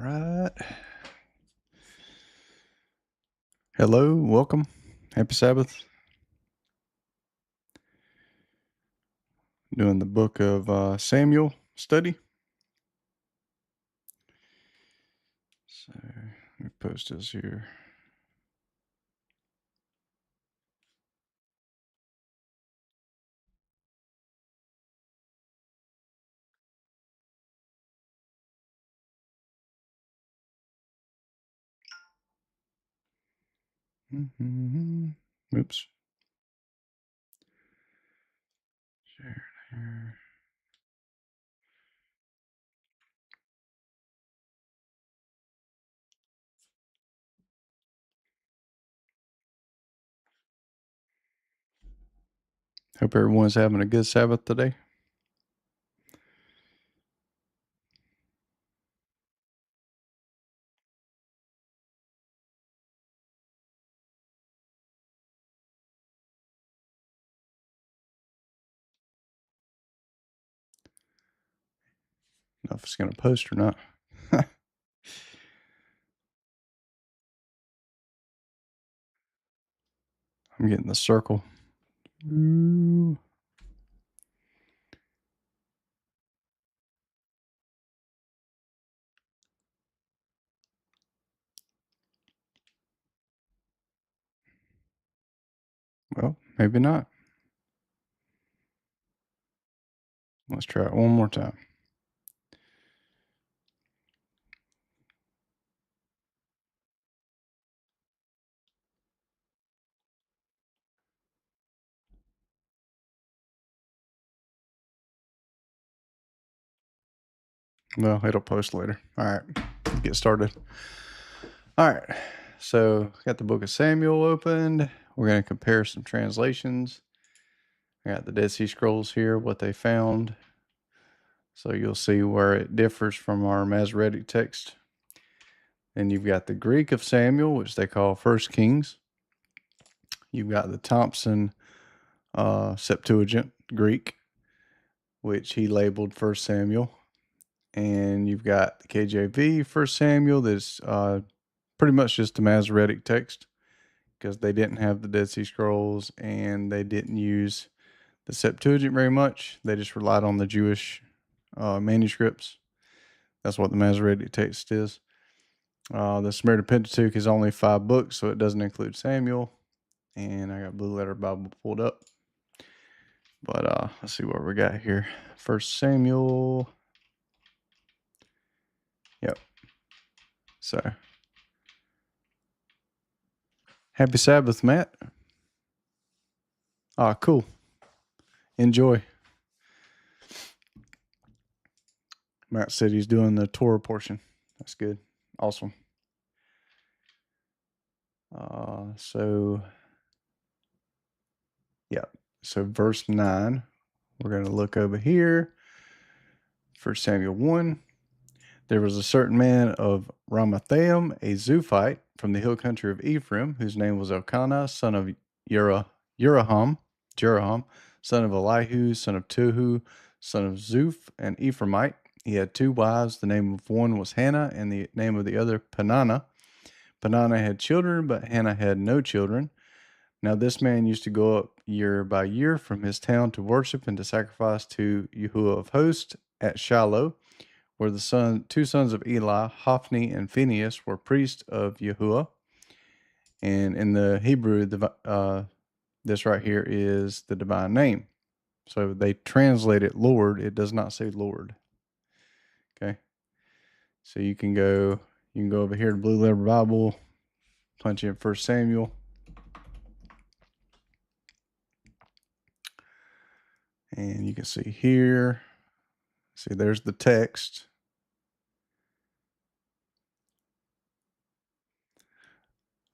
right. Hello, welcome. Happy Sabbath. Doing the book of Samuel study. So let me post this here. Oops. Share here. Hope everyone's having a good Sabbath today. I don't know if it's going to post or not. I'm getting the circle. Ooh. Well, maybe not. Let's try it one more time. Well, it'll post later. All right, get started. All right, so got the book of Samuel opened. We're going to compare some translations. I got the Dead Sea Scrolls here, what they found. So you'll see where it differs from our Masoretic text. Then you've got the Greek of Samuel, which they call First Kings. You've got the Thompson Septuagint Greek, which he labeled First Samuel. And you've got the KJV First Samuel, that's pretty much just the Masoretic text, because they didn't have the Dead Sea Scrolls and they didn't use the Septuagint very much. They just relied on the Jewish manuscripts. That's what the Masoretic text is. The Samaritan Pentateuch is only 5 books, so it doesn't include Samuel. And I got Blue Letter Bible pulled up. But let's see what we got here. First Samuel. Yep. So, happy Sabbath, Matt. Ah, cool. Enjoy. Matt said he's doing the Torah portion. That's good. Awesome. So verse 9. We're going to look over here. 1 Samuel 1. There was a certain man of Ramathaim, a Zuphite, from the hill country of Ephraim, whose name was Elkanah, son of Jeraham, son of Elihu, son of Tohu, son of Zuph, an Ephraimite. He had 2 wives. The name of one was Hannah, and the name of the other Peninnah. Peninnah had children, but Hannah had no children. Now this man used to go up year by year from his town to worship and to sacrifice to Yahuwah of hosts at Shiloh, where the 2 sons of Eli, Hophni and Phinehas, were priests of Yahuwah. And in the Hebrew, this right here is the divine name. So they translate it Lord. It does not say Lord. Okay. So you can go over here to Blue Letter Bible, punch in 1 Samuel. And you can see here, there's the text.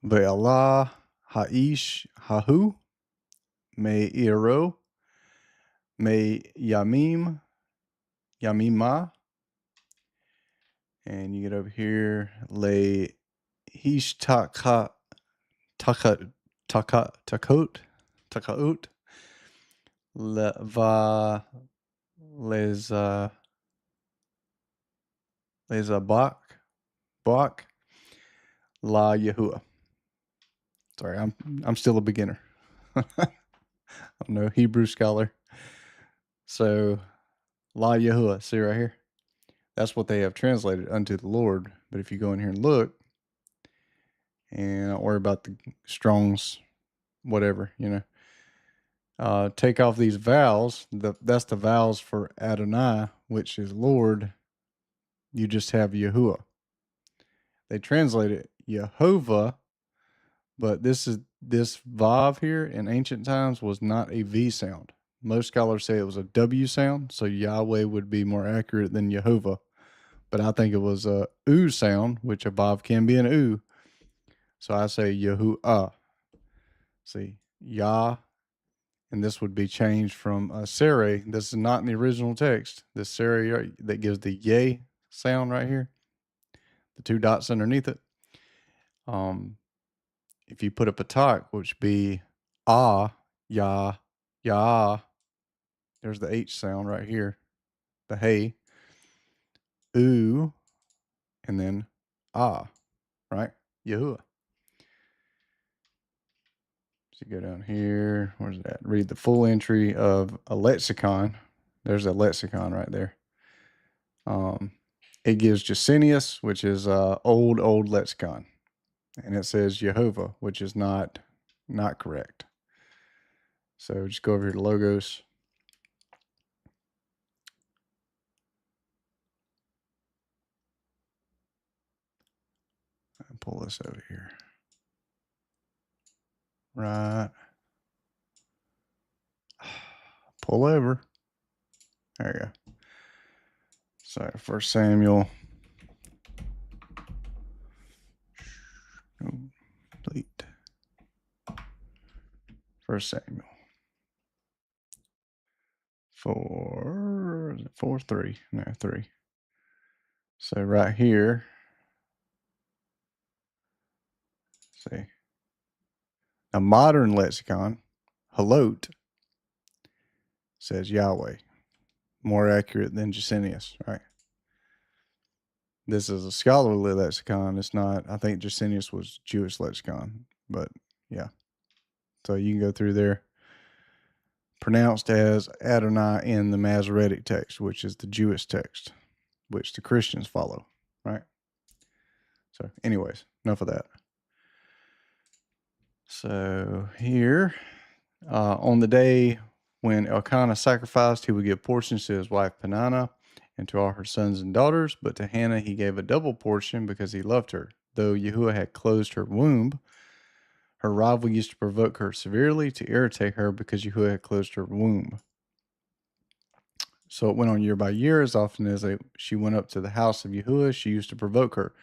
Ve'Allah ha'ish hahu me'iro me'yamim yamima. And you get over here, le hish takot leva lezabak Bach La Yahuwah. Sorry, I'm still a beginner. I'm no Hebrew scholar. So La Yahuwah, see right here? That's what they have translated unto the Lord. But if you go in here and look, and don't worry about the Strong's whatever, take off these vowels. That's the vowels for Adonai, which is Lord. You just have Yahuwah. They translate it Yehovah, but this vav here in ancient times was not a V sound. Most scholars say it was a W sound, so Yahweh would be more accurate than Yehovah. But I think it was a U sound, which a vav can be an U. So I say Yahuwah. See, Yah, and this would be changed from Sarai. This is not in the original text. This Sarai that gives the Yeh sound right here, the two dots underneath it. If you put a patak, which would be Yah, Yah, there's the H sound right here, the hey, and then right? Yahuwah. So you go down here, where's that? Read the full entry of a lexicon. There's a lexicon right there. It gives Jacinius, which is old lexicon. And it says Jehovah, which is not correct. So just go over here to Logos. And pull this over here. Right. Pull over. There you go. So 1 Samuel. Complete. 1 Samuel. 3. No, 3. So right here. See. A modern lexicon, Halot, says Yahweh. More accurate than Jacinius, right? This is a scholarly lexicon. It's not, I think Jacinius was Jewish lexicon, but yeah. So you can go through there. Pronounced as Adonai in the Masoretic text, which is the Jewish text, which the Christians follow, right? So anyways, enough of that. So here, on the day when Elkanah sacrificed, he would give portions to his wife Peninnah and to all her sons and daughters, but to Hannah he gave a double portion because he loved her. Though Yahuwah had closed her womb, her rival used to provoke her severely to irritate her because Yahuwah had closed her womb. So it went on year by year. As often as she went up to the house of Yahuwah, she used to provoke her.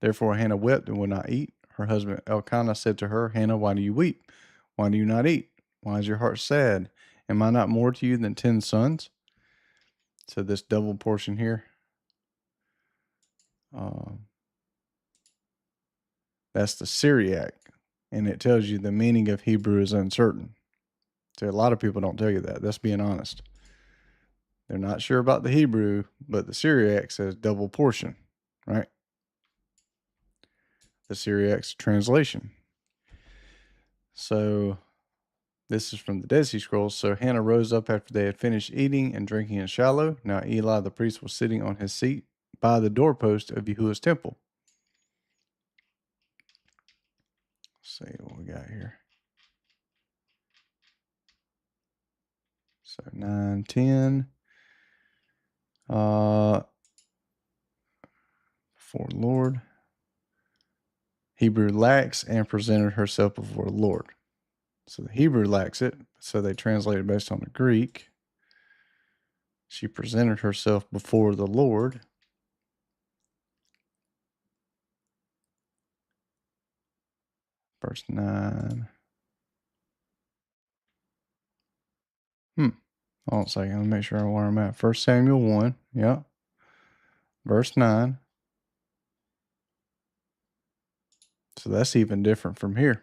Therefore Hannah wept and would not eat. Her husband Elkanah said to her, Hannah, why do you weep? Why do you not eat? Why is your heart sad? Am I not more to you than 10 sons? So this double portion here, that's the Syriac, and it tells you the meaning of Hebrew is uncertain. So a lot of people don't tell you that. That's being honest. They're not sure about the Hebrew, but the Syriac says double portion, right? The Syriac's translation. So this is from the Dead Sea Scrolls. So Hannah rose up after they had finished eating and drinking in Shiloh. Now Eli the priest was sitting on his seat by the doorpost of Yahuwah's temple. Let's see what we got here. So 9, 10. For Lord. Hebrew lacks and presented herself before the Lord. So the Hebrew lacks it, so they translated based on the Greek. She presented herself before the Lord. Verse 9. Hold on a second. Let me make sure where I'm at. 1 Samuel 1. Yep. Verse 9. So that's even different from here.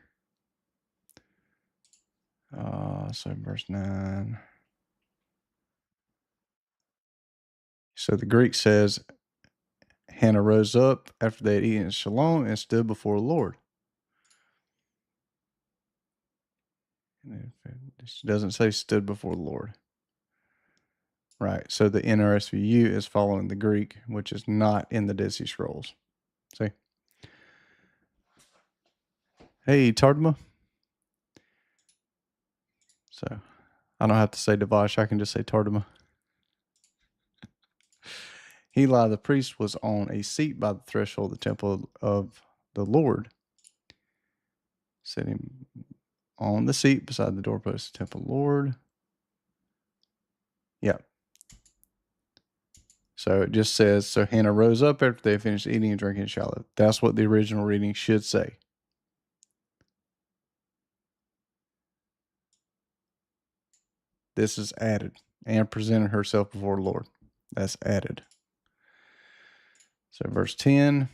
So verse 9. So the Greek says, Hannah rose up after they had eaten at Shalom and stood before the Lord. She doesn't say stood before the Lord. Right. So the NRSVU is following the Greek, which is not in the Dead Sea Scrolls. See? Hey, Tardma. So I don't have to say Devash. I can just say Tardma. Eli the priest was on a seat by the threshold of the temple of the Lord, sitting on the seat beside the doorpost of the temple of the Lord. Yeah. So it just says, so Hannah rose up after they finished eating and drinking in Shiloh. That's what the original reading should say. This is added. And presented herself before the Lord. That's added. So verse 10,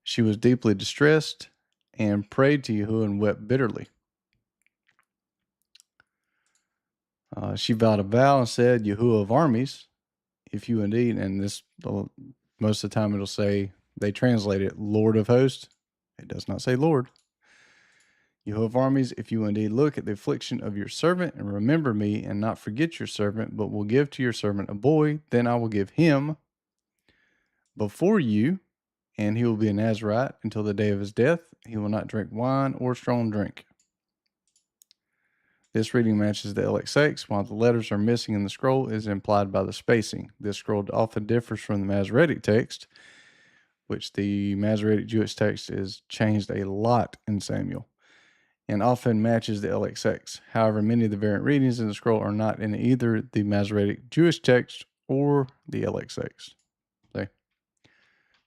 she was deeply distressed and prayed to Yahuwah and wept bitterly. She vowed a vow and said, Yahuwah of armies, if you indeed, and this, most of the time it'll say, they translate it, Lord of hosts. It does not say Lord. Yahuwah of armies, if you indeed look at the affliction of your servant and remember me and not forget your servant, but will give to your servant a boy, then I will give him before you, and he will be a Nazarite until the day of his death. He will not drink wine or strong drink. This reading matches the LXX, while the letters are missing in the scroll is implied by the spacing. This scroll often differs from the Masoretic text, which the Masoretic Jewish text is changed a lot in Samuel, and often matches the LXX. However, many of the variant readings in the scroll are not in either the Masoretic Jewish text or the LXX. So,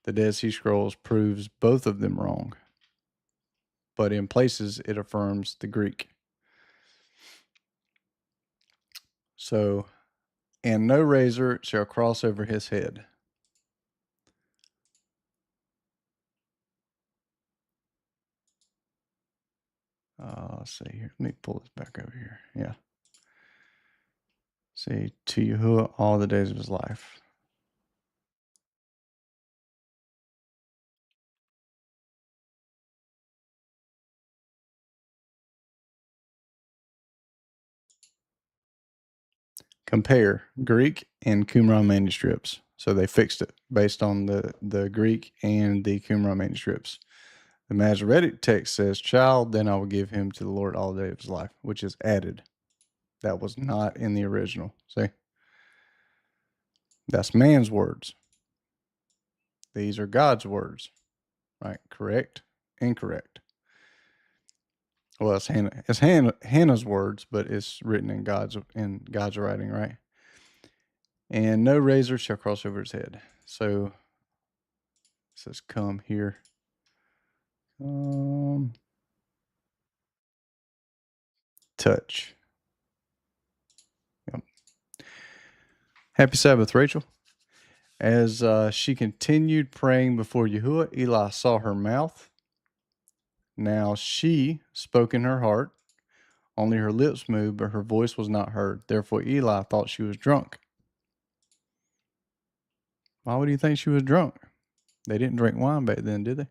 the Dead Sea Scrolls proves both of them wrong, but in places it affirms the Greek. So, and no razor shall cross over his head. Let's see here. Let me pull this back over here. Yeah. See, to Yahuwah all the days of his life. Compare Greek and Qumran manuscripts. So they fixed it based on the Greek and the Qumran manuscripts. The Masoretic text says, child, then I will give him to the Lord all the days of his life, which is added. That was not in the original. See? That's man's words. These are God's words. Right? Correct? Incorrect. Well, it's Hannah's words, but it's written in God's writing, right? And no razor shall cross over his head. So it says, come here. Touch. Yep. Happy Sabbath, Rachel. As she continued praying before Yahuwah, Eli saw her mouth. Now she spoke in her heart. Only her lips moved, but her voice was not heard. Therefore Eli thought she was drunk. Why would you think she was drunk? They didn't drink wine back then, did they?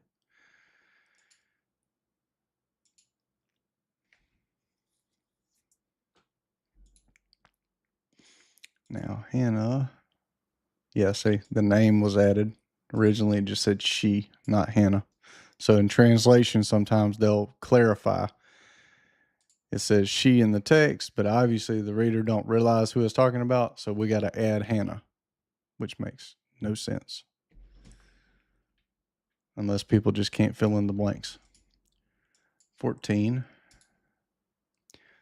Now, Hannah. Yeah, see, the name was added. Originally, it just said she, not Hannah. So in translation, sometimes they'll clarify. It says she in the text, but obviously the reader don't realize who it's talking about, so we got to add Hannah, which makes no sense. Unless people just can't fill in the blanks. 14.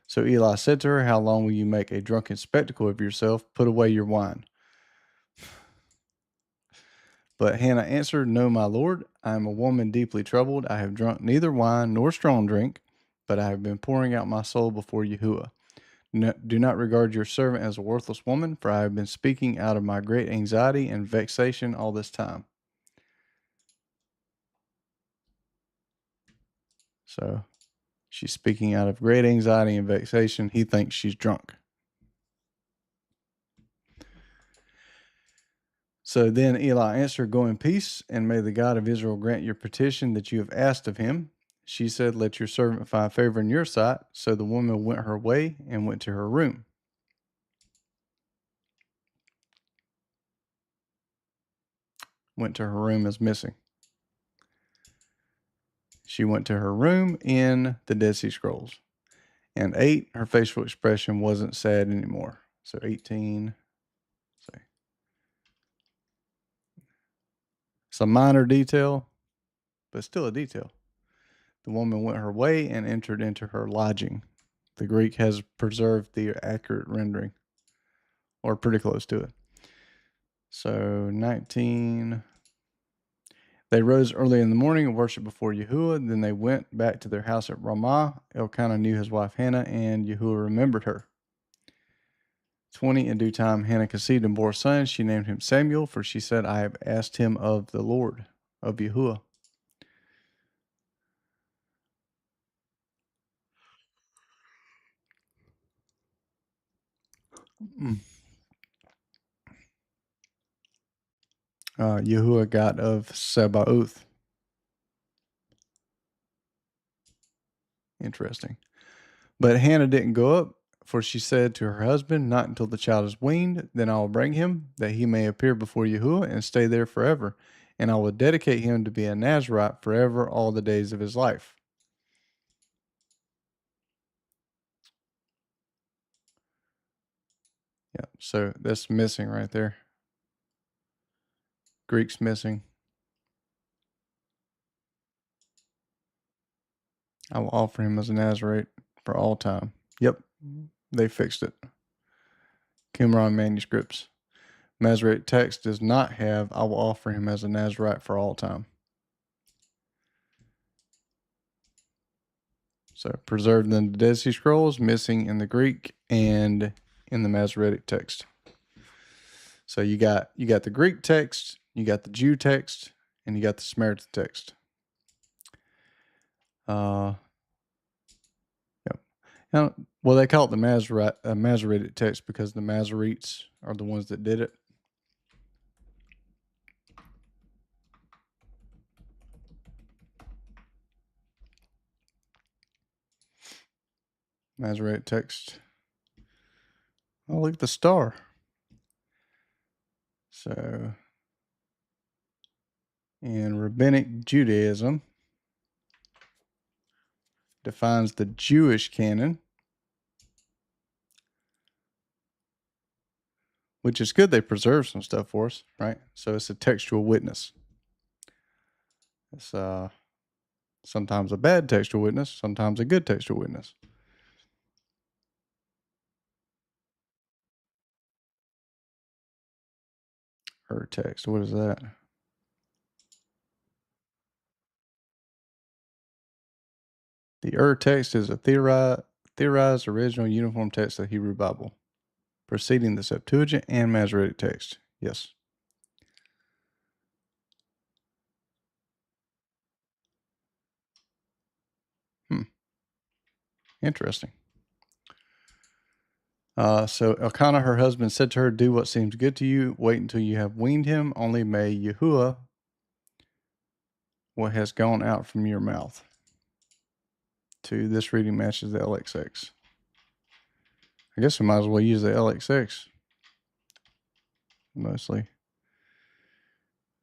So Eli said to her, how long will you make a drunken spectacle of yourself? Put away your wine. But Hannah answered, no, my lord, I am a woman deeply troubled. I have drunk neither wine nor strong drink, but I have been pouring out my soul before Yahuwah. Do not regard your servant as a worthless woman, for I have been speaking out of my great anxiety and vexation all this time. So she's speaking out of great anxiety and vexation. He thinks she's drunk. So then Eli answered, "Go in peace, and may the God of Israel grant your petition that you have asked of him." She said, "Let your servant find favor in your sight." So the woman went her way and went to her room. Went to her room is missing. She went to her room in the Dead Sea Scrolls. And 8, her facial expression wasn't sad anymore. So 18, say, it's a minor detail, but still a detail. The woman went her way and entered into her lodging. The Greek has preserved the accurate rendering, or pretty close to it. So 19. They rose early in the morning and worshiped before Yahuwah. Then they went back to their house at Ramah. Elkanah knew his wife Hannah, and Yahuwah remembered her. 20. In due time, Hannah conceived and bore a son. She named him Samuel, for she said, "I have asked him of the Lord, of Yahuwah." Mm. Yahuwah, God of Sabaoth. Interesting. But Hannah didn't go up, for she said to her husband, "Not until the child is weaned, then I will bring him, that he may appear before Yahuwah and stay there forever. And I will dedicate him to be a Nazarite forever all the days of his life." Yeah, so that's missing right there. Greek's missing. I will offer him as a Nazarite for all time. Yep, they fixed it. Qumran manuscripts. Masoretic text does not have, "I will offer him as a Nazarite for all time." So preserved in the Dead Sea Scrolls, missing in the Greek and in the Masoretic text. So you got the Greek text, you got the Jew text, and you got the Samaritan text. Yep. Now, well, they call it the Masoretic text because the Masoretes are the ones that did it. Masoretic text. Oh, look at the star. So, in Rabbinic Judaism, defines the Jewish canon, which is good. They preserve some stuff for us, right? So it's a textual witness. It's sometimes a bad textual witness, sometimes a good textual witness. Text, what is that? The text is a theorized original uniform text of the Hebrew Bible, preceding the Septuagint and Masoretic text. Yes. Interesting. So Elkanah, her husband, said to her, "Do what seems good to you. Wait until you have weaned him. Only may Yahuwah what has gone out from your mouth." To this reading matches the LXX. I guess we might as well use the LXX mostly.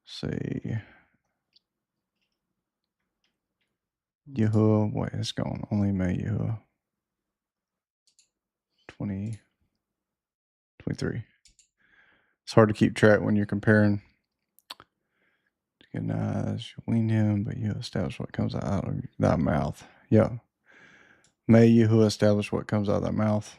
See, Yahuwah what has gone. Only may Yahuwah. 2023. It's hard to keep track when you're comparing. Recognize, wean him, but you establish what comes out of thy mouth. Yeah. May Yahuwah establish what comes out of thy mouth.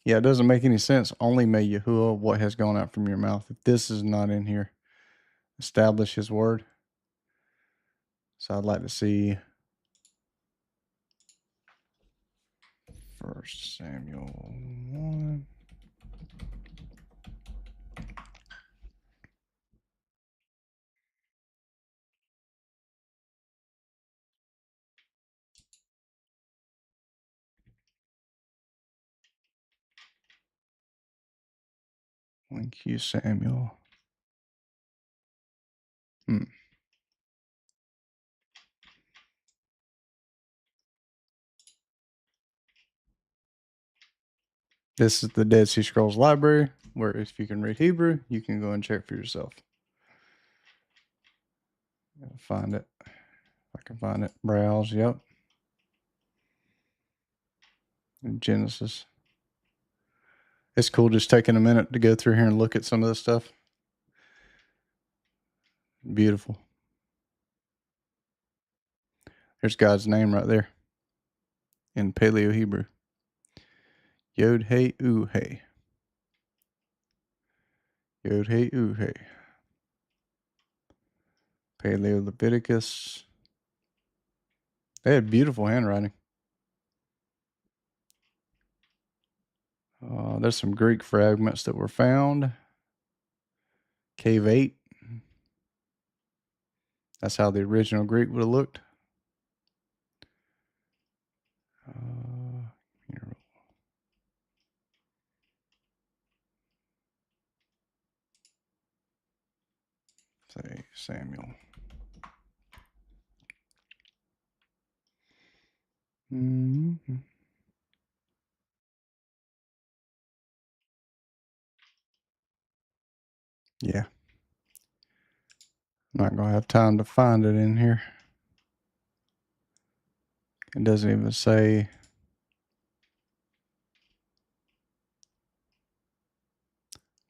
Yeah, it doesn't make any sense. Only may Yahuwah what has gone out from your mouth. If this is not in here, establish his word. So I'd like to see 1 Samuel 1. 1 Samuel. This is the Dead Sea Scrolls library, where if you can read Hebrew, you can go and check for yourself. Find it. If I can find it. Browse, yep. In Genesis. It's cool just taking a minute to go through here and look at some of this stuff. Beautiful. There's God's name right there in Paleo Hebrew. Yod Hey Oo Hey. Yod Hey Oo Hey. Paleo Leviticus. They had beautiful handwriting. There's some Greek fragments that were found. Cave 8. That's how the original Greek would have looked. Here. Say Samuel. Mm-hmm. Yeah. I'm not going to have time to find it in here. It doesn't even say.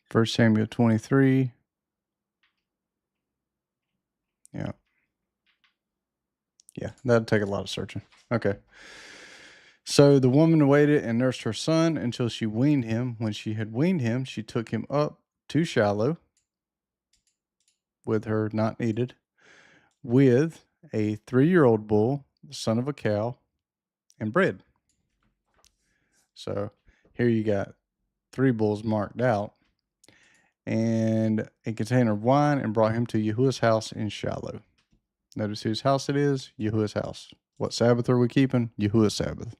First Samuel 23. Yeah. Yeah, that'd take a lot of searching. Okay. So the woman waited and nursed her son until she weaned him. When she had weaned him, she took him up to Shiloh with her not needed, with a 3-year-old bull, the son of a cow, and bread. So here you got 3 bulls marked out and a container of wine, and brought him to Yahuwah's house in Shiloh. Notice whose house it is? Yahuwah's house. What Sabbath are we keeping? Yahuwah's Sabbath.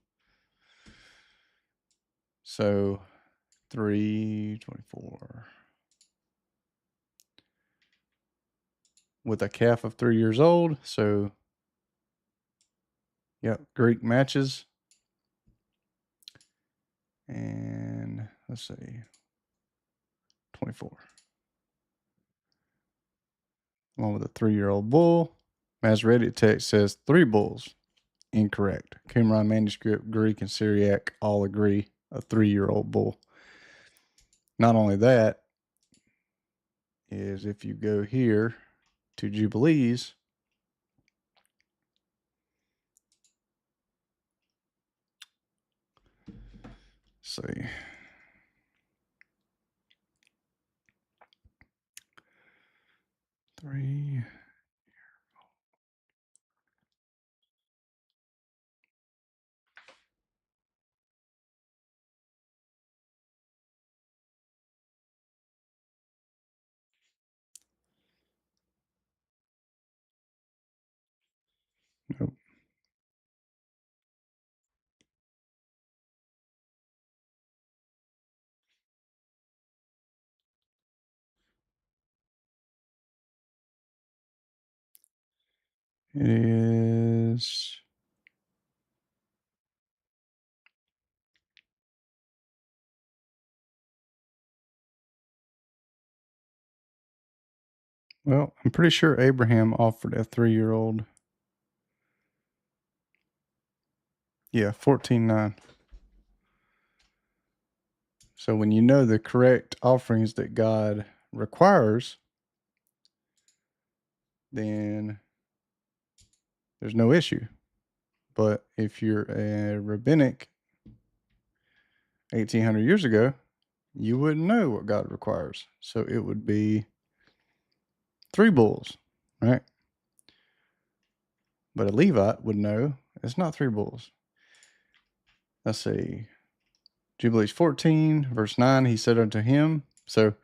So 3:24. With a calf of 3 years old. So, yep, Greek matches. And let's see, 24. Along with a 3-year-old bull. Masoretic text says 3 bulls. Incorrect. Qumran manuscript, Greek and Syriac all agree a 3-year-old bull. Not only that, is if you go here to Jubilees, see, three. Nope. It is. Well, I'm pretty sure Abraham offered a 3-year-old. Yeah, 14:9. So when you know the correct offerings that God requires, then there's no issue. But if you're a rabbinic 1800 years ago, you wouldn't know what God requires. So it would be 3 bulls, right? But a Levite would know it's not 3 bulls. Let's see. Jubilees 14, verse 9, he said unto him, so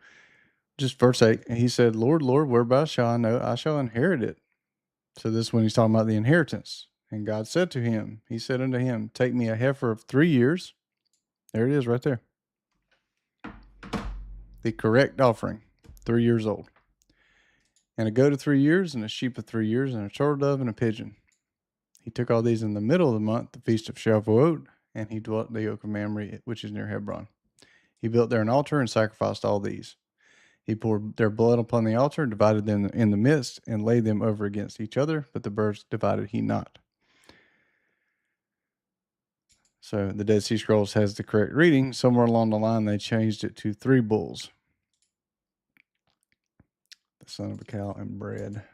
just verse 8, he said, Lord, Lord, whereby shall I know I shall inherit it? So this is when he's talking about the inheritance. And God said to him, he said unto him, take me a heifer of 3 years. There it is right there. the correct offering, 3 years old. And a goat of 3 years, and a sheep of 3 years, and a turtle dove, and a pigeon. He took all these in the middle of the month, the feast of Shavuot, and he dwelt in the oak of Mamre, which is near Hebron. He built there an altar and sacrificed all these. He poured their blood upon the altar, divided them in the midst, and laid them over against each other, but the birds divided he not. So the Dead Sea Scrolls has the correct reading. Somewhere along the line, they changed it to 3 bulls, the son of a cow, and bread,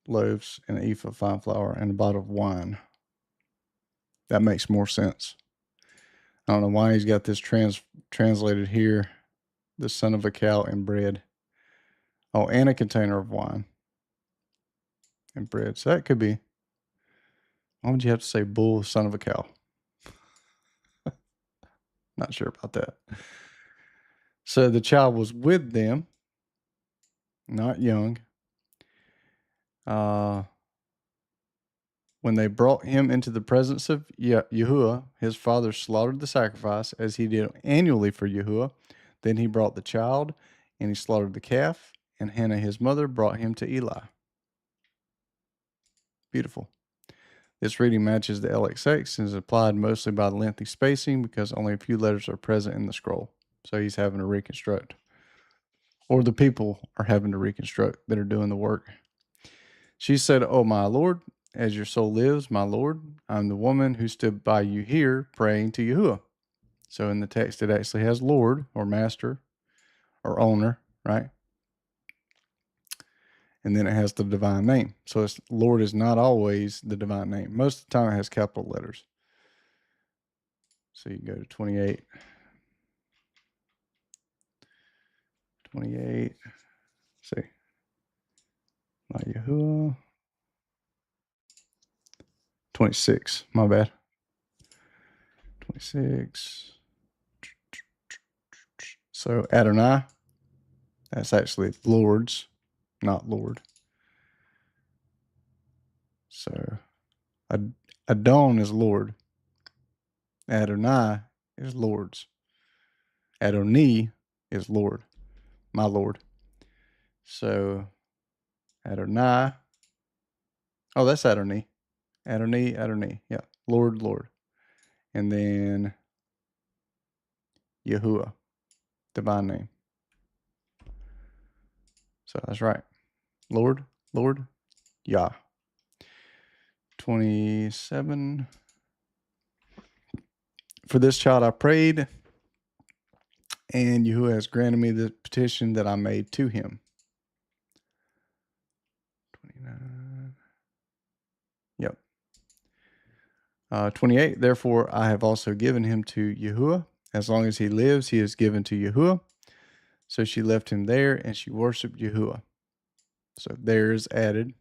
loaves, and an ephah of fine flour, and a bottle of wine. That makes more sense. I don't know why he's got this translated here, the son of a cow and bread. Oh, and a container of wine and bread. So that could be, why would you have to say bull, son of a cow? Not sure about that. So the child was with them, not young. When they brought him into the presence of Yahuwah, his father slaughtered the sacrifice as he did annually for Yahuwah. Then he brought the child, and he slaughtered the calf, and Hannah, his mother, brought him to Eli. Beautiful. This reading matches the LXX and is applied mostly by lengthy spacing because only a few letters are present in the scroll. So he's having to reconstruct. Or the people are having to reconstruct that are doing the work. She said, "Oh, my Lord, as your soul lives, my Lord, I'm the woman who stood by you here praying to Yahuwah." So in the text, it actually has Lord or master or owner, right? And then it has the divine name. So Lord is not always the divine name. Most of the time it has capital letters. So you go to 28. 28. See. My Yahuwah. 26. My bad. 26. So Adonai, that's actually Lord's, not Lord. So Adon is Lord. Adonai is Lord's. Adoni is Lord, my Lord. So Adonai. Oh, that's Adoni. Adoni. Yeah. Lord, Lord. And then Yahuwah, divine name. So that's right. Lord, Yah. 27. For this child I prayed, and Yahuwah has granted me the petition that I made to him. 29. Yep. 28. Therefore, I have also given him to Yahuwah. As long as he lives, he is given to Yahuwah. So she left him there, and she worshipped Yahuwah. So there is added.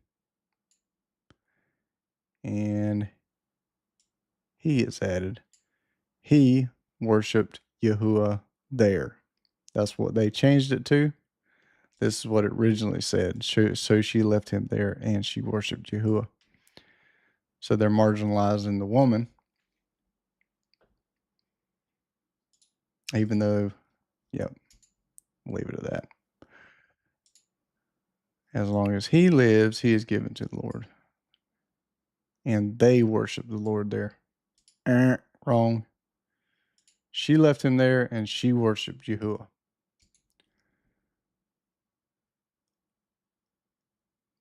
And he is added. He worshipped Yahuwah there. That's what they changed it to. This is what it originally said. So she left him there, and she worshipped Yahuwah. So they're marginalizing the woman, even though, yep, leave it at that. As long as he lives, he is given to the Lord. And they worship the Lord there. Wrong. She left him there, and she worshipped Yahuwah.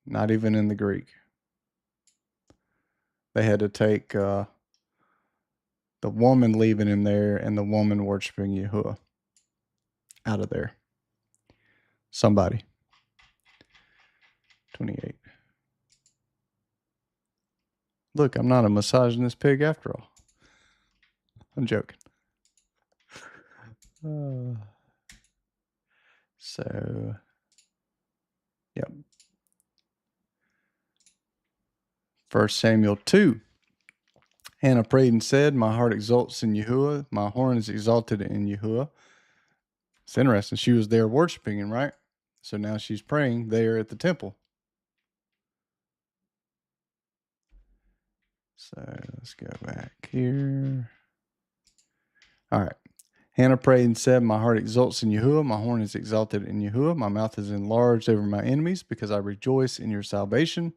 Not even in the Greek. They had to take the woman leaving him there and the woman worshiping Yahuwah out of there. Somebody. 28. Look, I'm not a misogynist pig after all. I'm joking. So, yep. 1 Samuel 2. Hannah prayed and said, "My heart exalts in Yahuwah. My horn is exalted in Yahuwah." It's interesting. She was there worshiping him, right? So now she's praying there at the temple. So let's go back here. All right. Hannah prayed and said, my heart exults in Yahuwah. My horn is exalted in Yahuwah. My mouth is enlarged over my enemies because I rejoice in your salvation.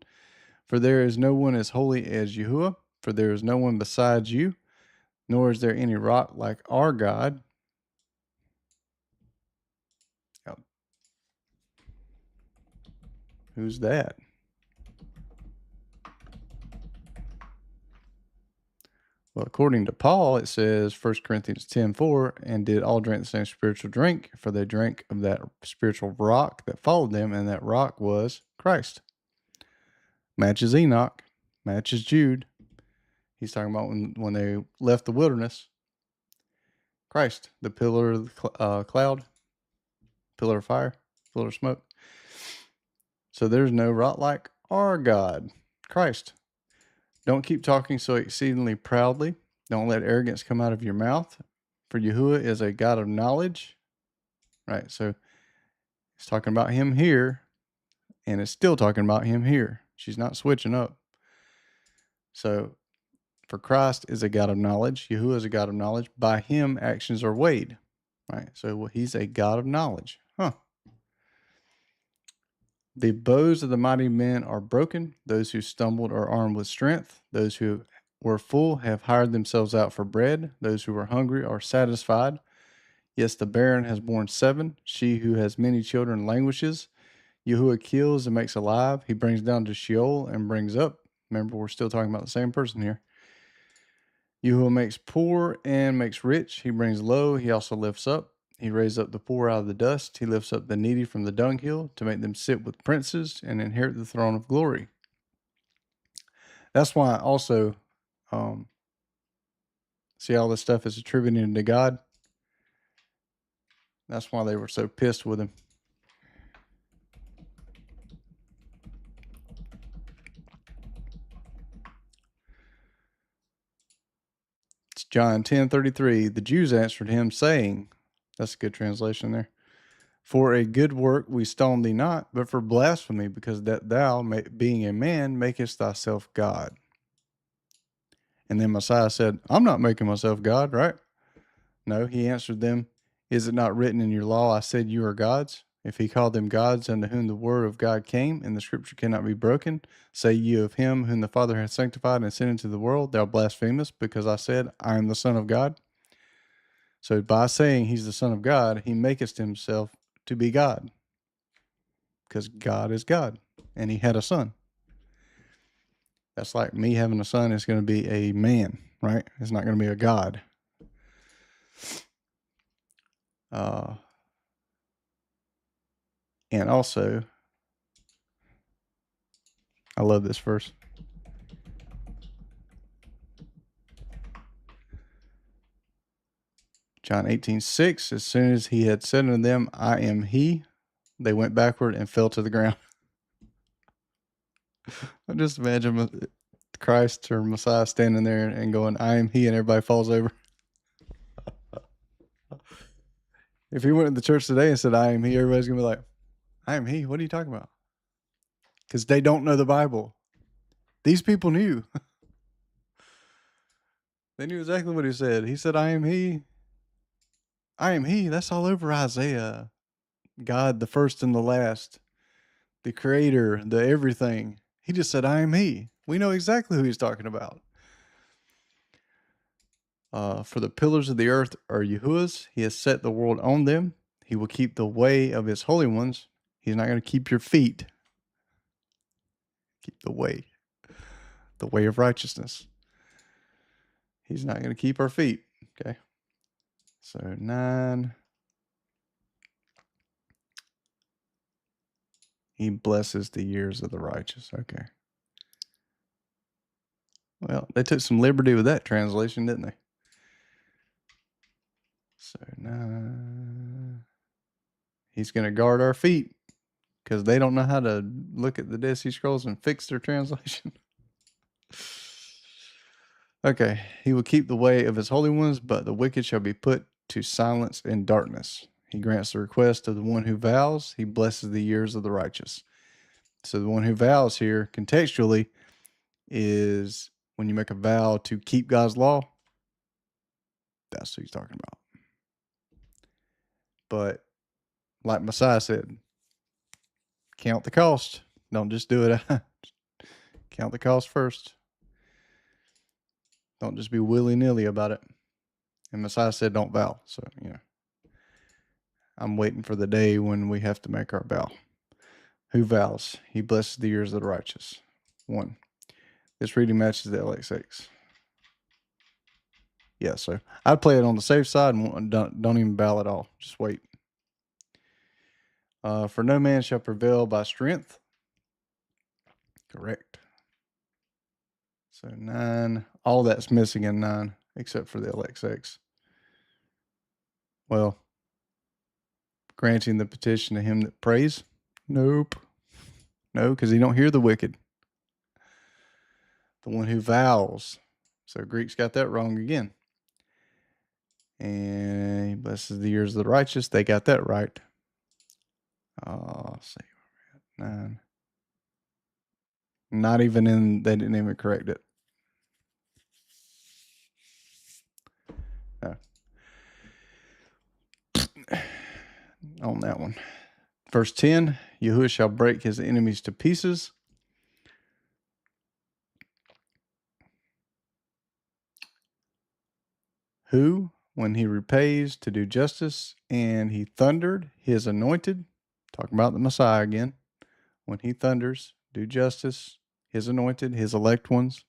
For there is no one as holy as Yahuwah. For there is no one besides you, nor is there any rock like our God. Yep. Who's that? Well, according to Paul, it says 1 Corinthians 10:4, and did all drink the same spiritual drink, for they drank of that spiritual rock that followed them, and that rock was Christ. Matches Enoch, matches Jude. He's talking about when they left the wilderness. Christ, the pillar of the cloud, pillar of fire, pillar of smoke. So there's no rock like our God, Christ. Don't keep talking so exceedingly proudly. Don't let arrogance come out of your mouth. For Yahuwah is a God of knowledge. Right, so it's talking about him here, and it's still talking about him here. She's not switching up. So, for Christ is a God of knowledge. Yahuwah is a God of knowledge. By him, actions are weighed. Right, so he's a God of knowledge. The bows of the mighty men are broken. Those who stumbled are armed with strength. Those who were full have hired themselves out for bread. Those who were hungry are satisfied. Yes, the barren has borne 7. She who has many children languishes. Yahuwah kills and makes alive. He brings down to Sheol and brings up. Remember, we're still talking about the same person here. Yahuwah makes poor and makes rich. He brings low. He also lifts up. He raised up the poor out of the dust. He lifts up the needy from the dunghill to make them sit with princes and inherit the throne of glory. That's why also, see, all this stuff is attributed to God. That's why they were so pissed with him. It's John 10:33. The Jews answered him, saying, that's a good translation there. For a good work we stone thee not, but for blasphemy, because that thou, being a man, makest thyself God. And then Messiah said, I'm not making myself God, right? No, he answered them, is it not written in your law, I said you are gods? If he called them gods unto whom the word of God came, and the scripture cannot be broken, say ye of him whom the Father hath sanctified and sent into the world, thou blasphemest, because I said, I am the Son of God. So by saying he's the Son of God, he maketh himself to be God. Because God is God, and he had a son. That's like me having a son is going to be a man, right? It's not going to be a God. And also, I love this verse. John 18:6, as soon as he had said unto them, I am he, they went backward and fell to the ground. I just imagine Christ or Messiah standing there and going, I am he, and everybody falls over. If he went to the church today and said, I am he, everybody's going to be like, I am he? What are you talking about? Because they don't know the Bible. These people knew. They knew exactly what he said. He said, I am he. I am he. That's all over Isaiah. God, the first and the last, the creator, the everything. He just said, I am he. We know exactly who he's talking about. For the pillars of the earth are Yahuwah's. He has set the world on them. He will keep the way of his holy ones. He's not going to keep your feet. Keep the way of righteousness. He's not going to keep our feet. Okay. So 9. He blesses the years of the righteous. Okay. Well, they took some liberty with that translation, didn't they? So 9. He's going to guard our feet because they don't know how to look at the Dead Sea Scrolls and fix their translation. Okay. He will keep the way of his holy ones, but the wicked shall be put to silence and darkness. He grants the request of the one who vows. He blesses the years of the righteous. So the one who vows here contextually is when you make a vow to keep God's law. That's what he's talking about. But like Messiah said, count the cost. Don't just do it. Count the cost first. Don't just be willy-nilly about it. And Messiah said, don't vow. So, I'm waiting for the day when we have to make our vow. Who vows? He blesses the ears of the righteous. 1. This reading matches the LXX. Yeah, so I'd play it on the safe side and don't even vow at all. Just wait. For no man shall prevail by strength. Correct. So 9. All that's missing in 9, except for the LXX. Well, granting the petition to him that prays. Nope. No, because he don't hear the wicked. The one who vows. So Greeks got that wrong again. And he blesses the ears of the righteous. They got that right. Let's see where we're at. 9. Not even in, they didn't even correct it. No. On that one. Verse 10, Yahuwah shall break his enemies to pieces. Who, when he repays to do justice, and he thundered his anointed, talking about the Messiah again, when he thunders, do justice, his anointed, his elect ones.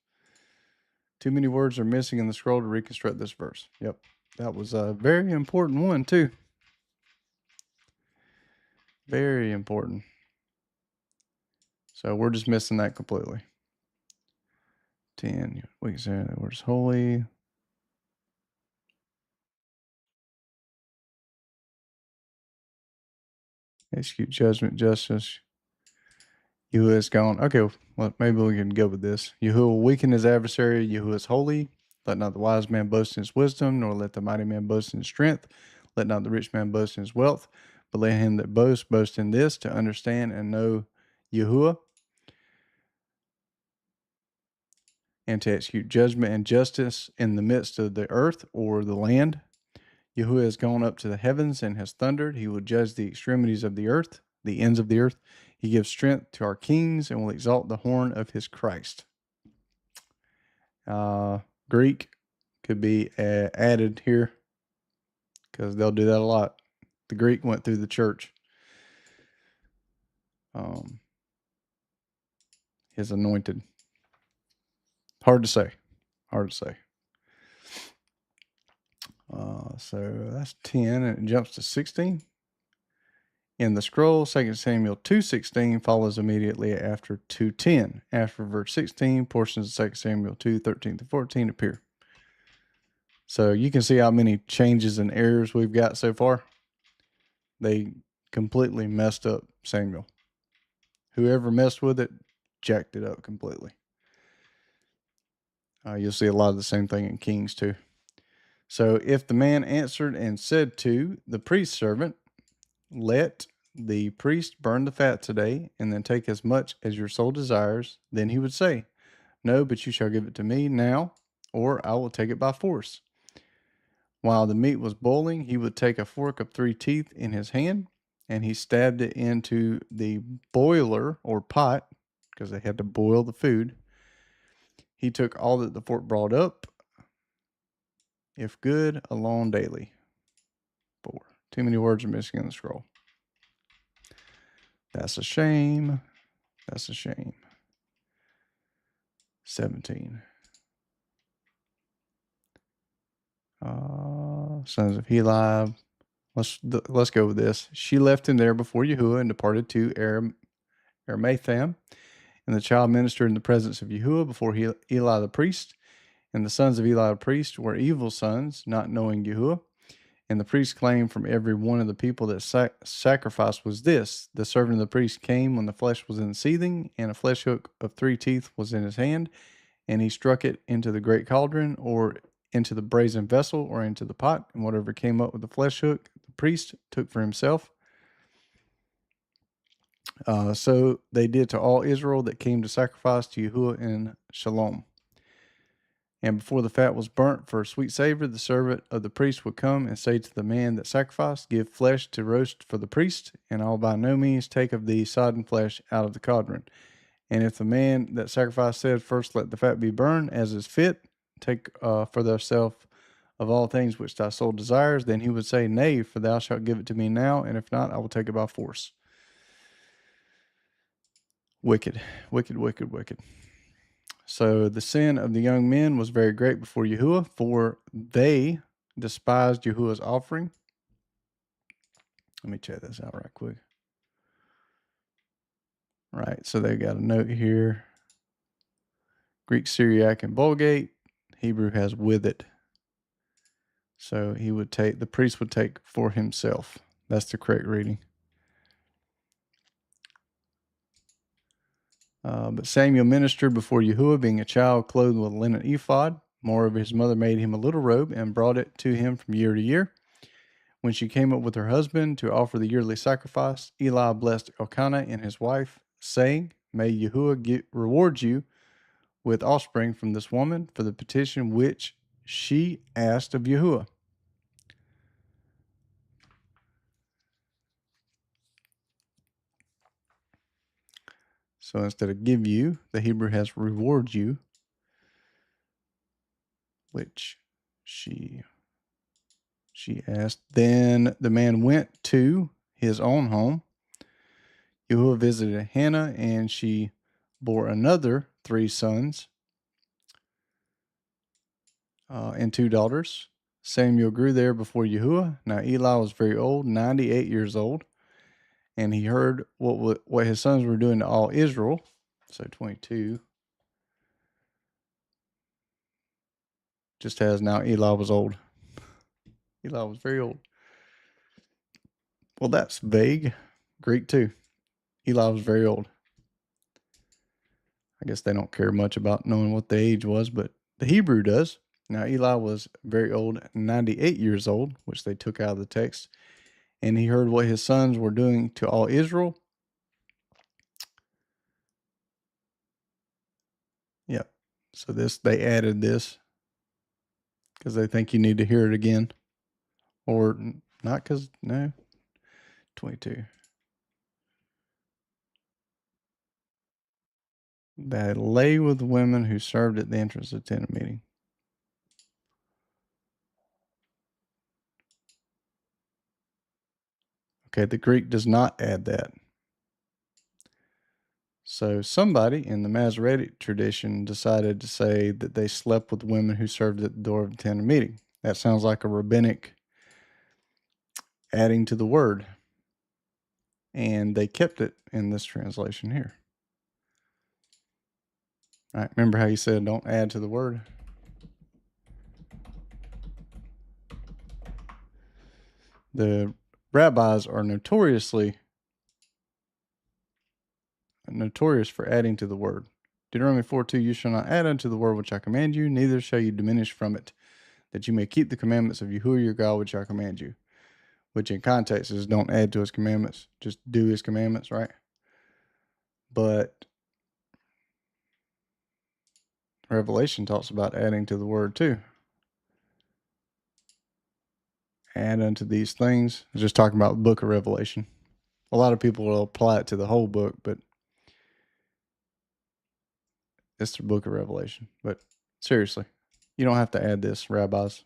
Too many words are missing in the scroll to reconstruct this verse. Yep, that was a very important one too. Very important. So we're just missing that completely. 10, we can say that word's holy. Execute judgment, justice. Yahuwah is gone. Okay, well, maybe we can go with this. Yahuwah will weaken his adversary. Yahuwah is holy. Let not the wise man boast in his wisdom, nor let the mighty man boast in his strength. Let not the rich man boast in his wealth, but let him that boasts boast in this, to understand and know Yahuwah, and to execute judgment and justice in the midst of the earth or the land. Yahuwah has gone up to the heavens and has thundered. He will judge the extremities of the earth, the ends of the earth. He gives strength to our kings and will exalt the horn of his Christ. Greek could be added here because they'll do that a lot. The Greek went through the church. His anointed. Hard to say. Hard to say. So that's 10, and it jumps to 16. In the scroll, 2 Samuel 2:16 follows immediately after 2:10. After verse 16, portions of 2 Samuel 2:13-14 appear. So you can see how many changes and errors we've got so far. They completely messed up Samuel. Whoever messed with it, jacked it up completely. You'll see a lot of the same thing in Kings too. So if the man answered and said to the priest's servant, let the priest burn the fat today, and then take as much as your soul desires, then he would say, no, but you shall give it to me now, or I will take it by force. While the meat was boiling, he would take a fork of 3 teeth in his hand, and he stabbed it into the boiler or pot, because they had to boil the food. He took all that the fork brought up, if good, alone daily. 4. Too many words are missing in the scroll. That's a shame. That's a shame. 17. Sons of Heli. Let's go with this. She left him there before Yahuwah and departed to Aramatham. And the child ministered in the presence of Yahuwah before Eli the priest. And the sons of Eli the priest were evil sons, not knowing Yahuwah. And the priest claimed from every one of the people that sacrifice was this. The servant of the priest came when the flesh was in seething, and a flesh hook of 3 teeth was in his hand, and he struck it into the great cauldron, or into the brazen vessel, or into the pot, and whatever came up with the flesh hook, the priest took for himself. So they did to all Israel that came to sacrifice to Yahuwah in Shalom. And before the fat was burnt for a sweet savor, the servant of the priest would come and say to the man that sacrificed, Give flesh to roast for the priest, and I'll by no means take of the sodden flesh out of the cauldron. And if the man that sacrificed said, First let the fat be burned, as is fit, take for thyself of all things which thy soul desires, then he would say, Nay, for thou shalt give it to me now, and if not, I will take it by force. Wicked, wicked, wicked, wicked. So the sin of the young men was very great before Yahuwah, for they despised Yahuwah's offering. Let me check this out right quick. Right, so they got a note here. Greek, Syriac, and Vulgate. Hebrew has with it. So the priest would take for himself. That's the correct reading. But Samuel ministered before Yahuwah, being a child clothed with a linen ephod. Moreover, his mother made him a little robe and brought it to him from year to year. When she came up with her husband to offer the yearly sacrifice, Eli blessed Elkanah and his wife, saying, May Yahuwah reward you with offspring from this woman for the petition which she asked of Yahuwah. So instead of give you, the Hebrew has reward you, which she asked. Then the man went to his own home. Yahuwah visited Hannah, and she bore another 3 sons and 2 daughters. Samuel grew there before Yahuwah. Now Eli was very old, 98 years old, and he heard what his sons were doing to all Israel. So 22 just has now Eli was old. Eli was very old. Well, that's vague. Greek too. Eli was very old. I guess they don't care much about knowing what the age was, but the Hebrew does. Now, Eli was very old, 98 years old, which they took out of the text, and he heard what his sons were doing to all Israel. Yep. So they added this because they think you need to hear it again. Or not because, no, 22. That lay with women who served at the entrance of the tent meeting. Okay, the Greek does not add that. So somebody in the Masoretic tradition decided to say that they slept with women who served at the door of the tent meeting. That sounds like a rabbinic adding to the word. And they kept it in this translation here. All right, remember how you said don't add to the word? The rabbis are notorious for adding to the word. Deuteronomy 4:2, you shall not add unto the word which I command you, neither shall you diminish from it, that you may keep the commandments of Yahuwah your God which I command you. Which in context is don't add to his commandments, just do his commandments, right? But Revelation talks about adding to the word too. Add unto these things. It's just talking about the book of Revelation. A lot of people will apply it to the whole book, but it's the book of Revelation. But seriously, you don't have to add this, rabbis.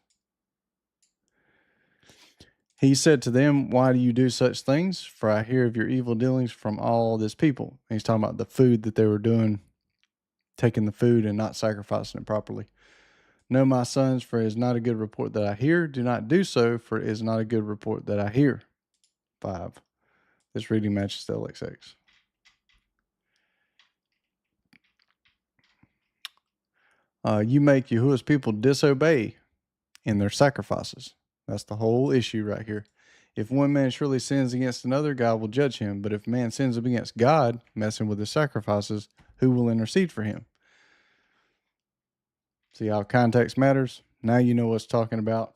He said to them, Why do you do such things? For I hear of your evil dealings from all this people. And he's talking about the food that they were doing, taking the food and not sacrificing it properly. No, my sons, for it is not a good report that I hear. Do not do so, for it is not a good report that I hear. 5. This reading matches the LXX. You make Yahuwah's people disobey in their sacrifices. That's the whole issue right here. If one man surely sins against another, God will judge him. But if a man sins against God, messing with his sacrifices, who will intercede for him? See how context matters? Now you know what's talking about.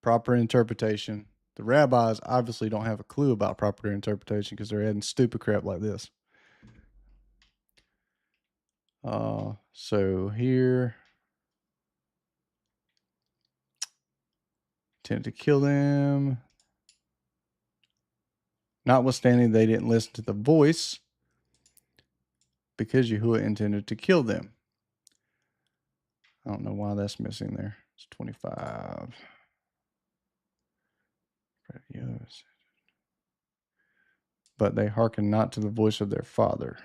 Proper interpretation. The rabbis obviously don't have a clue about proper interpretation because they're adding stupid crap like this. So here, intended to kill them. Notwithstanding, they didn't listen to the voice because Yahuwah intended to kill them. I don't know why that's missing there. It's 25. But they hearkened not to the voice of their father.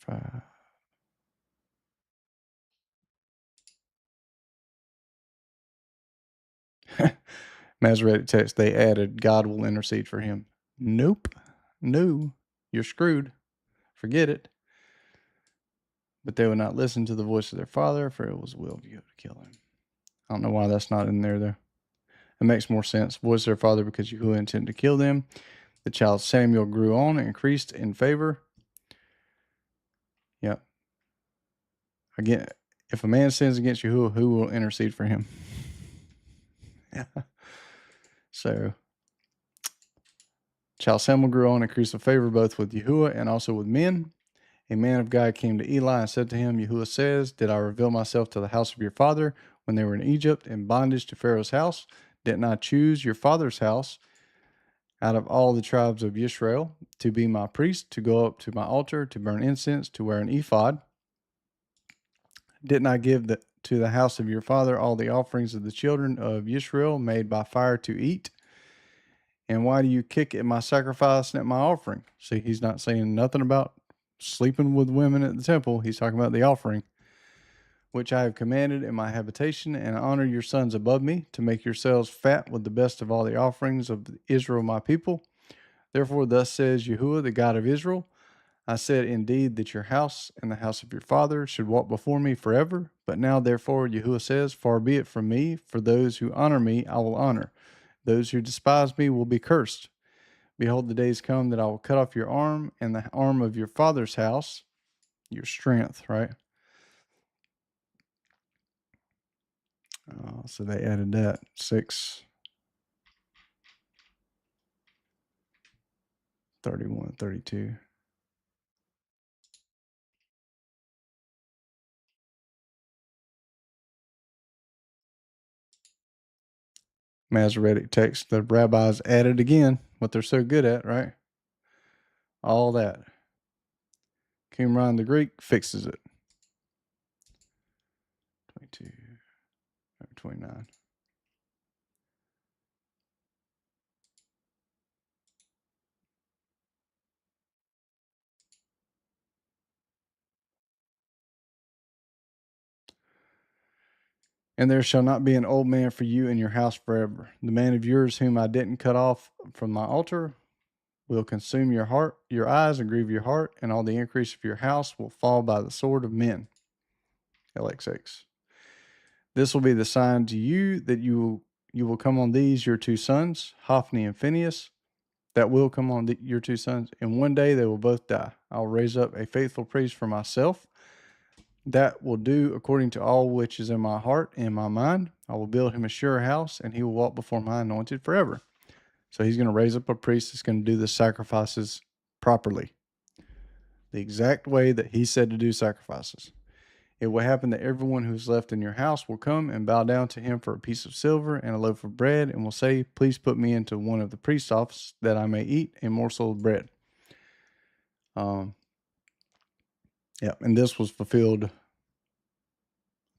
25. Masoretic text, they added, God will intercede for him. Nope. No. You're screwed. Forget it. But they would not listen to the voice of their father, for it was the will of you to kill him. I don't know why that's not in there, though. It makes more sense. Voice of their father, because Yahuwah intended to kill them. The child Samuel grew on and increased in favor. Yep. Again, if a man sins against Yahuwah, who will intercede for him? Yeah. So, child Samuel grew on and increased in favor both with Yahuwah and also with men. A man of God came to Eli and said to him, Yahuwah says, did I reveal myself to the house of your father when they were in Egypt in bondage to Pharaoh's house? Didn't I choose your father's house out of all the tribes of Israel to be my priest, to go up to my altar, to burn incense, to wear an ephod? Didn't I give to the house of your father all the offerings of the children of Israel made by fire to eat? And why do you kick at my sacrifice and at my offering? See, he's not saying nothing about sleeping with women at the temple. He's talking about the offering, which I have commanded in my habitation, and honor your sons above me, to make yourselves fat with the best of all the offerings of Israel, my people. Therefore, thus says Yahuwah, the God of Israel, I said indeed that your house and the house of your father should walk before me forever. But now, therefore, Yahuwah says, far be it from me, for those who honor me I will honor. Those who despise me will be cursed. Behold, the days come that I will cut off your arm and the arm of your father's house, your strength, right? So they added that. 6, 31, 32. Masoretic text, the rabbis added again what they're so good at, right? All that. Qumran the Greek fixes it. 22, 29. And there shall not be an old man for you in your house forever. The man of yours whom I didn't cut off from my altar will consume your heart, your eyes, and grieve your heart, and all the increase of your house will fall by the sword of men. LXX. This will be the sign to you that you will come on these your two sons, Hophni and Phinehas, that will come on your two sons, and one day they will both die. I will raise up a faithful priest for myself that will do according to all which is in my heart and my mind. I will build him a sure house, and he will walk before my anointed forever. So he's going to raise up a priest that's going to do the sacrifices properly, the exact way that he said to do sacrifices. It will happen that everyone who is left in your house will come and bow down to him for a piece of silver and a loaf of bread, and will say, please put me into one of the priest's offices that I may eat a morsel of bread. Yeah, and this was fulfilled, I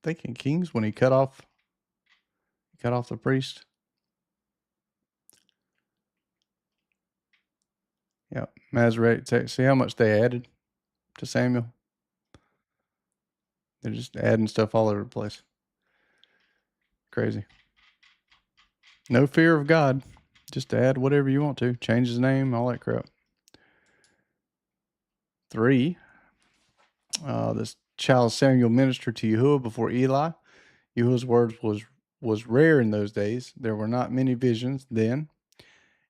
think, in Kings when he cut off the priest. Yeah, Masoretic text. See how much they added to Samuel? They're just adding stuff all over the place. Crazy. No fear of God. Just add whatever you want to. Change his name, all that crap. 3. This child Samuel ministered to Yahuwah before Eli. Yahuwah's words was rare in those days. There were not many visions then.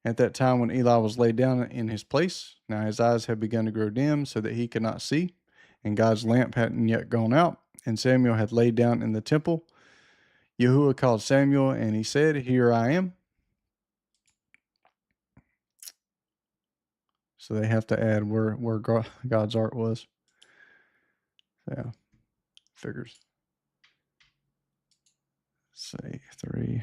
At that time when Eli was laid down in his place, now his eyes had begun to grow dim so that he could not see, and God's lamp hadn't yet gone out, and Samuel had laid down in the temple. Yahuwah called Samuel, and he said, here I am. So they have to add where God's art was. Yeah, figures. say 3.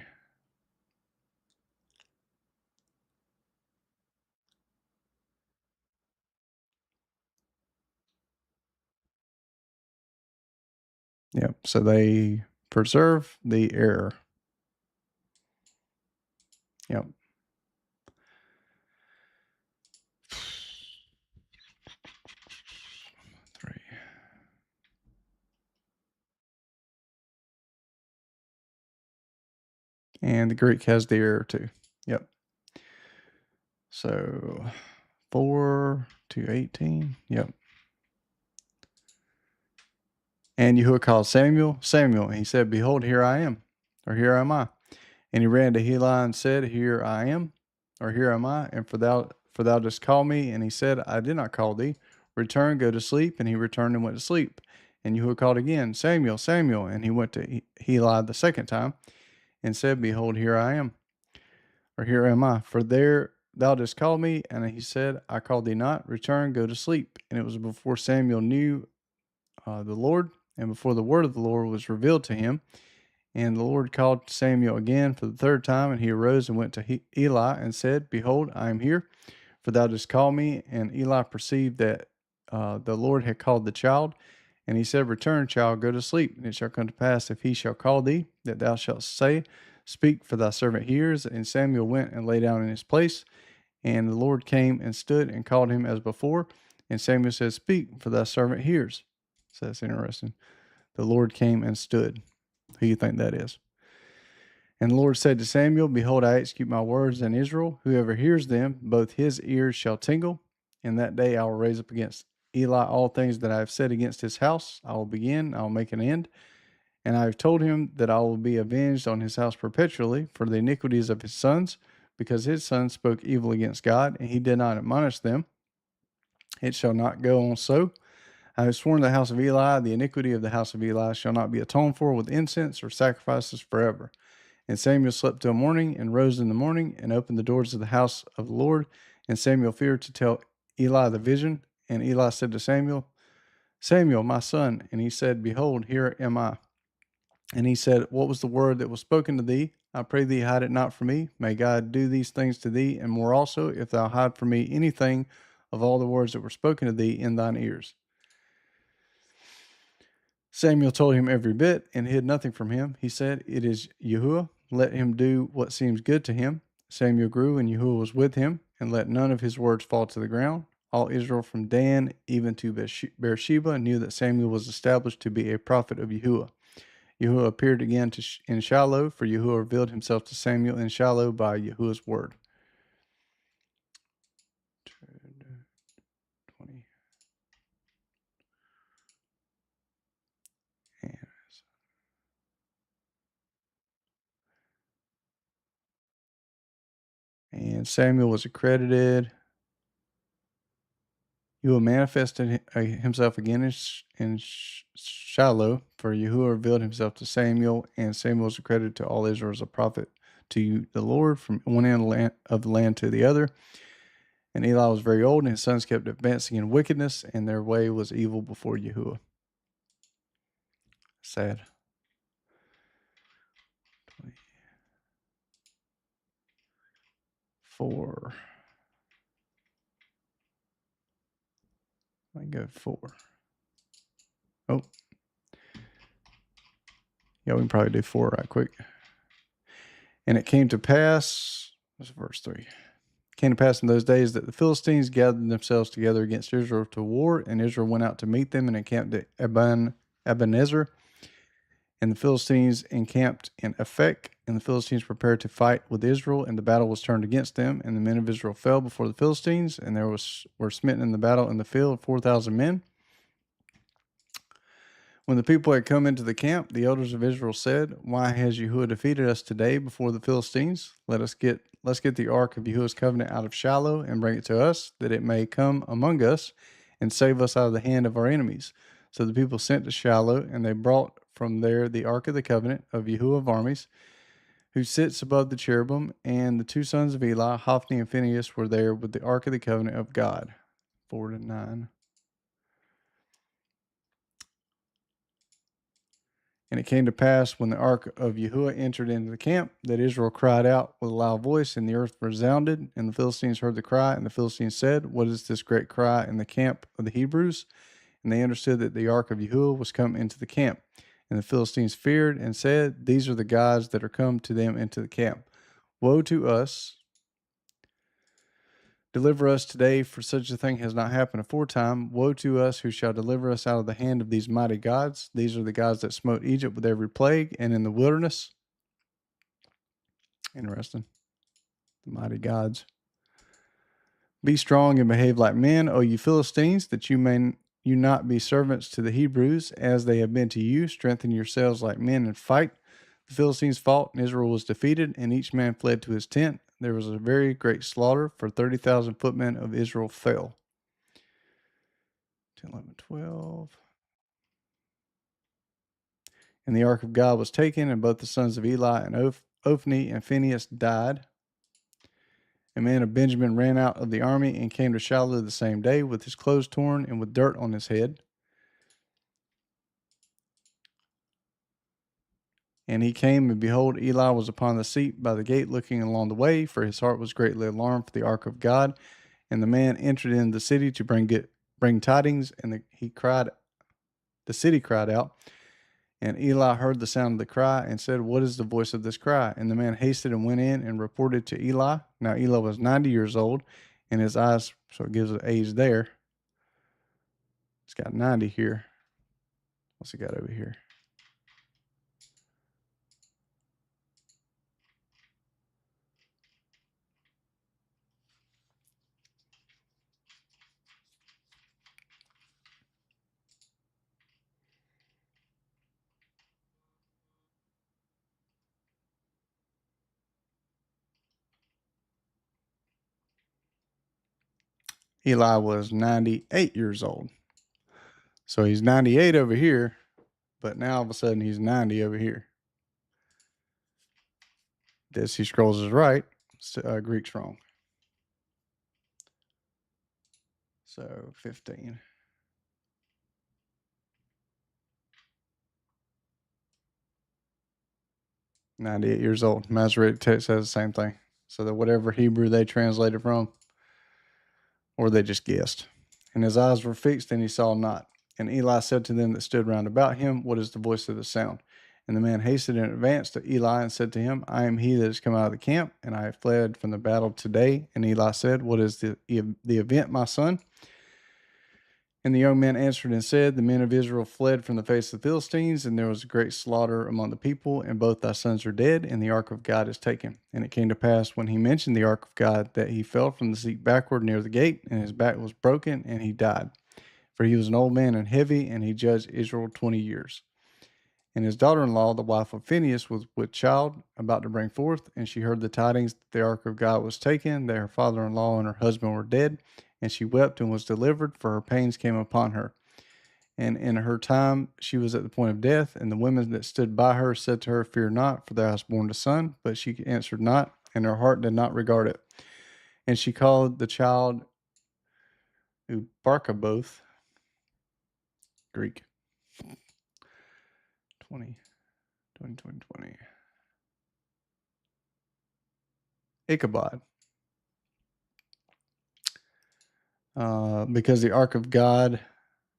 Yep. So they preserve the error. Yep. 3. And the Greek has the error too. Yep. So 4 to 18. Yep. And Yahuwah called Samuel, Samuel, and he said, Behold, here I am, or here am I. And he ran to Heli and said, Here I am, or here am I, and for thou didst call me. And he said, I did not call thee. Return, go to sleep. And he returned and went to sleep. And Yahuwah called again, Samuel, Samuel. And he went to Heli the second time and said, Behold, here I am, or here am I. For there thou didst call me. And he said, I called thee not. Return, go to sleep. And it was before Samuel knew the Lord, and before the word of the Lord was revealed to him. And the Lord called Samuel again for the third time, and he arose and went to Eli and said, Behold, I am here, for thou didst call me. And Eli perceived that the Lord had called the child. And he said, Return, child, go to sleep. And it shall come to pass, if he shall call thee, that thou shalt say, Speak, for thy servant hears. And Samuel went and lay down in his place. And the Lord came and stood and called him as before. And Samuel said, Speak, for thy servant hears. So that's interesting. The Lord came and stood. Who do you think that is? And the Lord said to Samuel, Behold, I execute my words in Israel. Whoever hears them, both his ears shall tingle. In that day I will raise up against Eli all things that I have said against his house. I will begin, I will make an end. And I have told him that I will be avenged on his house perpetually for the iniquities of his sons, because his sons spoke evil against God, and he did not admonish them. It shall not go on so. I have sworn to the house of Eli, the iniquity of the house of Eli shall not be atoned for with incense or sacrifices forever. And Samuel slept till morning, and rose in the morning, and opened the doors of the house of the Lord. And Samuel feared to tell Eli the vision. And Eli said to Samuel, Samuel, my son. And he said, Behold, here am I. And he said, What was the word that was spoken to thee? I pray thee, hide it not from me. May God do these things to thee, and more also, if thou hide from me anything of all the words that were spoken to thee in thine ears. Samuel told him every bit, and hid nothing from him. He said, It is Yahuwah. Let him do what seems good to him. Samuel grew, and Yahuwah was with him, and let none of his words fall to the ground. All Israel from Dan even to Beersheba knew that Samuel was established to be a prophet of Yahuwah. Yahuwah appeared again in Shiloh, for Yahuwah revealed himself to Samuel in Shiloh by Yahuwah's word. 20. And Samuel was accredited. Yahuwah manifested himself again in Shiloh, for Yahuwah revealed himself to Samuel, and Samuel was accredited to all Israel as a prophet to the Lord from one end of the land to the other. And Eli was very old, and his sons kept advancing in wickedness, and their way was evil before Yahuwah. Sad. 24. I go 4. Oh. Yeah, we can probably do 4 right quick. And it came to pass, what's verse 3? It came to pass in those days that the Philistines gathered themselves together against Israel to war, and Israel went out to meet them and encamped at Ebenezer. And the Philistines encamped in Aphek, and the Philistines prepared to fight with Israel, and the battle was turned against them, and the men of Israel fell before the Philistines, and there were smitten in the battle in the field 4,000 men. When the people had come into the camp, the elders of Israel said, Why has Yahuwah defeated us today before the Philistines? Let's get the ark of Yahuwah's covenant out of Shiloh and bring it to us, that it may come among us and save us out of the hand of our enemies. So the people sent to Shiloh, and they brought from there the ark of the covenant of Yahuwah of armies, who sits above the cherubim, and the 2 sons of Eli, Hophni and Phinehas, were there with the ark of the covenant of God. 4 to 9. And it came to pass when the ark of Yahuwah entered into the camp that Israel cried out with a loud voice, and the earth resounded. And the Philistines heard the cry, and the Philistines said, "What is this great cry in the camp of the Hebrews?" And they understood that the ark of Yahuwah was come into the camp. And the Philistines feared and said, "These are the gods that are come to them into the camp. Woe to us! Deliver us today, for such a thing has not happened aforetime. Woe to us, who shall deliver us out of the hand of these mighty gods? These are the gods that smote Egypt with every plague and in the wilderness." Interesting. The mighty gods. "Be strong and behave like men, O you Philistines, that you not be servants to the Hebrews, as they have been to you. Strengthen yourselves like men and fight." The Philistines fought, and Israel was defeated, and each man fled to his tent. There was a very great slaughter, for 30,000 footmen of Israel fell. 10, 11, 12. And the ark of God was taken, and both the sons of Eli and Ophni and Phinehas died. A man of Benjamin ran out of the army and came to Shiloh the same day with his clothes torn and with dirt on his head. And he came, and behold, Eli was upon the seat by the gate looking along the way, for his heart was greatly alarmed for the ark of God. And the man entered into the city to bring tidings, and the city cried out. And Eli heard the sound of the cry and said, "What is the voice of this cry?" And the man hasted and went in and reported to Eli. Now Eli was 90 years old, and his eyes, so it gives an age there. It's got 90 here. What's it got over here? Eli was 98 years old. So he's 98 over here, but now all of a sudden he's 90 over here. Dead Sea Scrolls is right. Greek's wrong. So 15. 98 years old. Masoretic text says the same thing. So that whatever Hebrew they translated from, or they just guessed. And his eyes were fixed, and he saw not. And Eli said to them that stood round about him, "What is the voice of the sound?" And the man hastened in advance to Eli and said to him, "I am he that has come out of the camp, and I have fled from the battle today." And Eli said, "What is the event, my son?" And the young man answered and said, "The men of Israel fled from the face of the Philistines, and there was a great slaughter among the people, and both thy sons are dead, and the ark of God is taken." And it came to pass, when he mentioned the ark of God, that he fell from the seat backward near the gate, and his back was broken, and he died. For he was an old man and heavy, and he judged Israel 20 years. And his daughter-in-law, the wife of Phinehas, was with child, about to bring forth, and she heard the tidings that the ark of God was taken, that her father-in-law and her husband were dead. And she wept and was delivered, for her pains came upon her. And in her time she was at the point of death. And the women that stood by her said to her, "Fear not, for thou hast borne a son." But she answered not, and her heart did not regard it. And she called the child Ubarkaboth, Greek. 20, 20, 20, 20. Ichabod. Because the ark of God,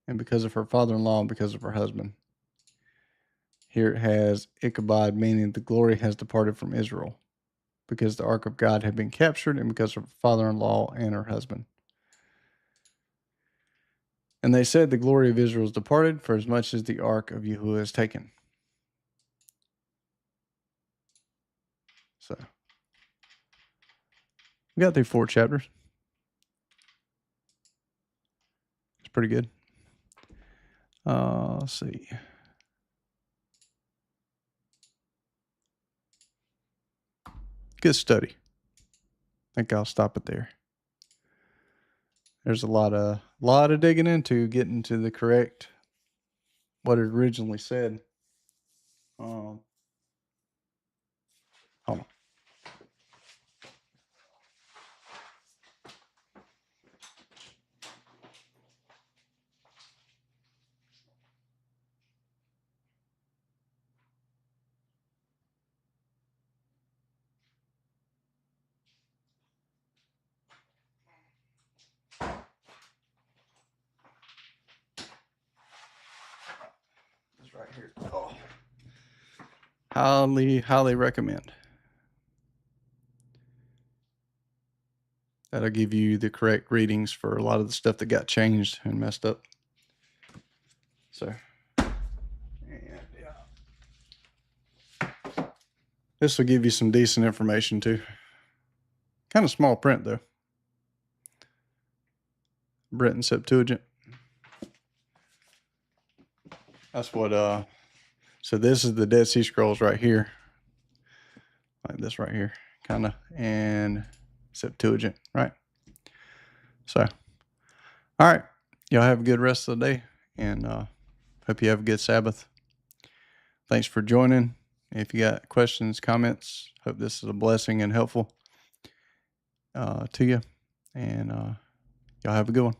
and because of her father-in-law, and because of her husband. Here it has Ichabod, meaning the glory has departed from Israel, because the ark of God had been captured, and because of her father-in-law and her husband. And they said, "The glory of Israel is departed, for as much as the ark of Yahuwah is taken." So we got through 4 chapters. It's pretty good. Let's see. Good study. I think I'll stop it there. There's a lot of digging into getting to the correct what it originally said. Hold on. here. Oh. Highly recommend. That'll give you the correct readings for a lot of the stuff that got changed and messed up. So, and yeah. This will give you some decent information too. Kind of small print though. Britain Septuagint. That's what, so this is the Dead Sea Scrolls right here. Like this right here, kind of, and Septuagint, right? So, all right. Y'all have a good rest of the day, and hope you have a good Sabbath. Thanks for joining. If you got questions, comments, hope this is a blessing and helpful to you. And y'all have a good one.